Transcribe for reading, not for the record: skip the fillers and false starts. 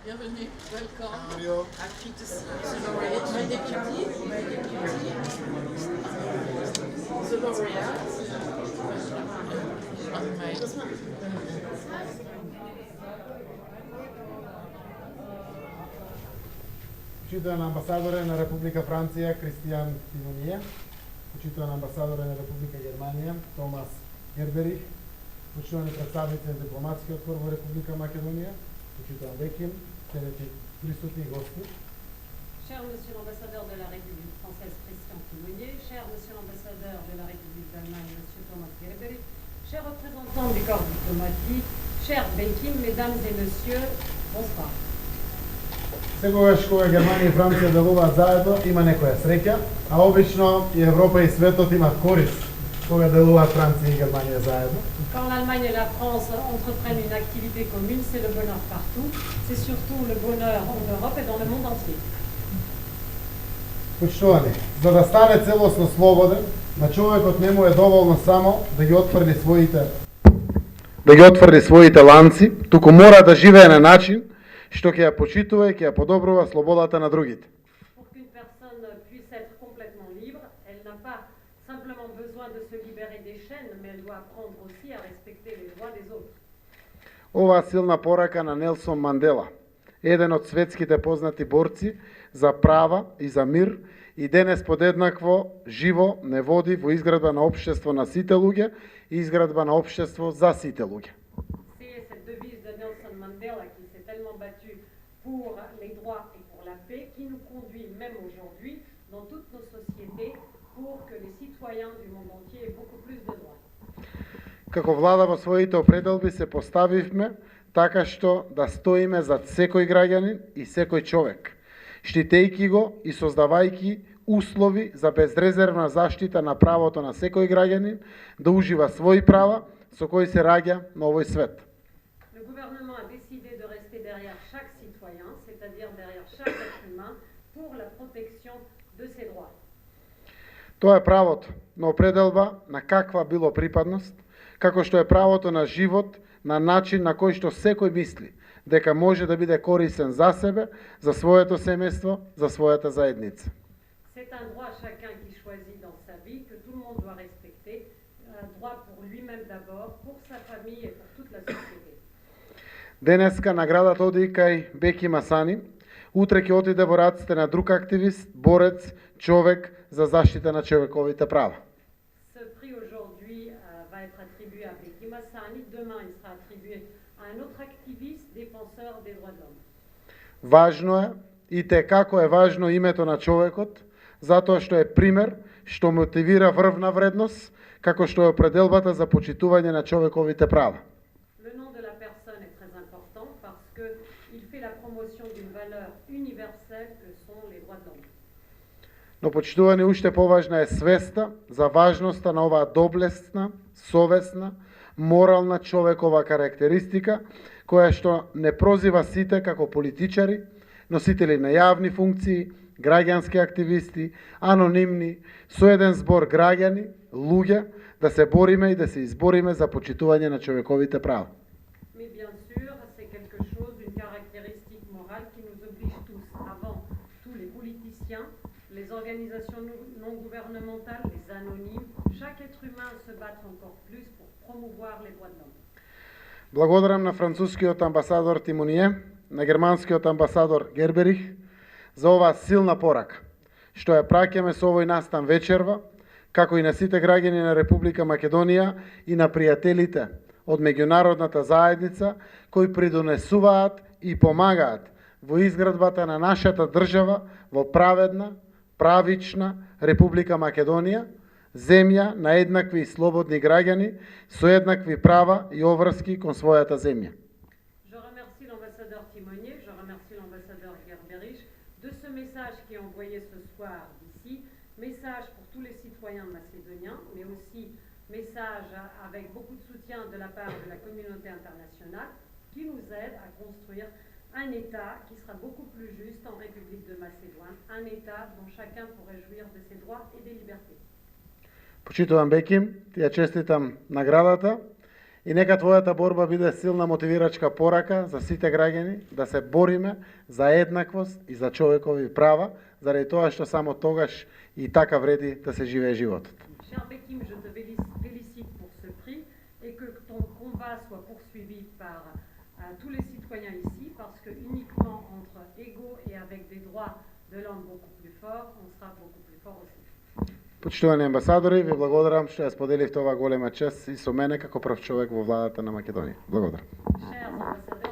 Bienvenue, welcome. Mario. Happy to see the laureate, my deputy, the laureate, Почитуван амбасадоре на Република Франција Кристијан Тимоние, почитуван амбасадоре на Република Германија Томас Герберих, почитувани представници на дипломатскиот корп во Република Македонија, почитуван Беким, ценети присутни гости. Cher Monsieur l'ambassadeur de la République française Christian Timonier, cher Monsieur l'ambassadeur de la République d'Allemagne Monsieur Thomas Gerberich, chers représentants du corps diplomatique, cher Bekim, mesdames et messieurs, bonsoir. Секогаш кога Германија и Франција делуваат заедно, има некоја среќа, а обично и Европа и светот имаат корист кога делуваат Франција и Германија заедно. Quand l'Allemagne et la France entreprennent une activité commune, c'est le bonheur partout, c'est surtout le bonheur en Europe et dans le monde entier. Почитувани, за да стане целосно слободен, на човекот не му е доволно само да ги отврди своите ланци, туку мора да живее на начин што ќе ја почитува и ќе ја подобрува слободата на другите. Pour qu'une personne puisse être complètement libre, elle n'a pas simplement besoin de se libérer des chaînes, mais elle doit apprendre aussi à respecter les droits des autres. Оваа силна порака на Нелсон Мандела, еден од светските познати борци за права и за мир, и денес подеднакво живо не води во изградба на општество на сите луѓе и изградба на општество за сите луѓе. C'est cette devise de Nelson Mandela qui s'est tellement battu pour les droits et pour la paix qui nous conduit même aujourd'hui dans toutes nos sociétés pour que les citoyens du monde entier aient beaucoup plus de droits. Како влада во своите определби се поставивме така што да стоиме зад секој граѓанин и секој човек, штитејќи го и создавајќи услови за безрезервна заштита на правото на секој граѓанин да ужива своји права со кои се раѓа на овој свет. Le gouvernement a décidé de rester derrière chaque citoyen, c'est-à-dire derrière chaque être humain, pour la protection de ses droits. Тоа е правото на определба на каква било припадност, како што е правото на живот на начин на кој што секој мисли дека може да биде корисен за себе, за своето семејство, за својата заедница. C'est un droit chacun qui choisit dans sa vie que tout le monde doit respecter, un droit pour lui-même d'abord, pour sa famille et pour toute la société. Денеска наградата оди кај Беки Масани, утре ќе отиде во раците на друг активист, борец, човек за заштита на човековите права. Ce prix aujourd'hui va être attribué à Beki Massani, demain il sera attribué à un autre activiste défenseur des droits de l'homme. Важно е и те како е важно името на човекот, затоа што е пример што мотивира врвна вредност, како што е определбата за почитување на човековите права. Le nom de la personne est très important parce qu'il fait la promotion d'une valeur universelle que sont les droits de l'homme. Но почитувани уште поважна е свеста за важноста на оваа доблесна, совесна, морална човекова карактеристика, која што не прозива сите како политичари, носители на јавни функции, граѓански активисти, анонимни, со еден збор граѓани, луѓе, да се бориме и да се избориме за почитување на човековите права. Mais bien sûr, c'est quelque chose, une caractéristique morale qui nous oblige tous, avant tous les politiciens, les organisations non gouvernementales, les anonymes, chaque être humain se battre encore plus pour promouvoir les droits de l'homme. Благодарам на францускиот амбасадор Тимоние, на германскиот амбасадор Герберих за оваа силна порака, што ја праќаме со овој настан вечерва, како и на сите граѓани на Република Македонија и на пријателите од меѓународната заедница кои придонесуваат и помагаат во изградбата на нашата држава во праведна, правична Република Македонија, земја на еднакви и слободни граѓани со еднакви права и обврски кон својата земја. Je remercie l'ambassadeur Timonier, je remercie l'ambassadeur Gerberich de ce message qui est envoyé ce soir d'ici, message pour tous les citoyens macédoniens, mais aussi message avec beaucoup de soutien de la part de la communauté internationale qui nous aide à construire un État qui sera beaucoup plus juste en République de Macédoine, un État dont chacun pourrait jouir de ses droits et des libertés. Почитувам Беким, ти ја честитам наградата И нека твојата борба биде силна мотивирачка порака за сите граѓани да се бориме за еднаквост и за човекови права, заради тоа што само тогаш и така вреди да се живее животот. Cher Bekim, je te félicite pour ce prix et que ton combat soit poursuivi par tous les citoyens ici, parce que uniquement entre égaux et avec des droits de l'homme beaucoup plus forts, on sera beaucoup plus fort aussi. Почитувани амбасадори, ви благодарам што ја споделивте оваа голема чест и со мене како прв човек во владата на Македонија. Благодарам. Chers ambassadeurs,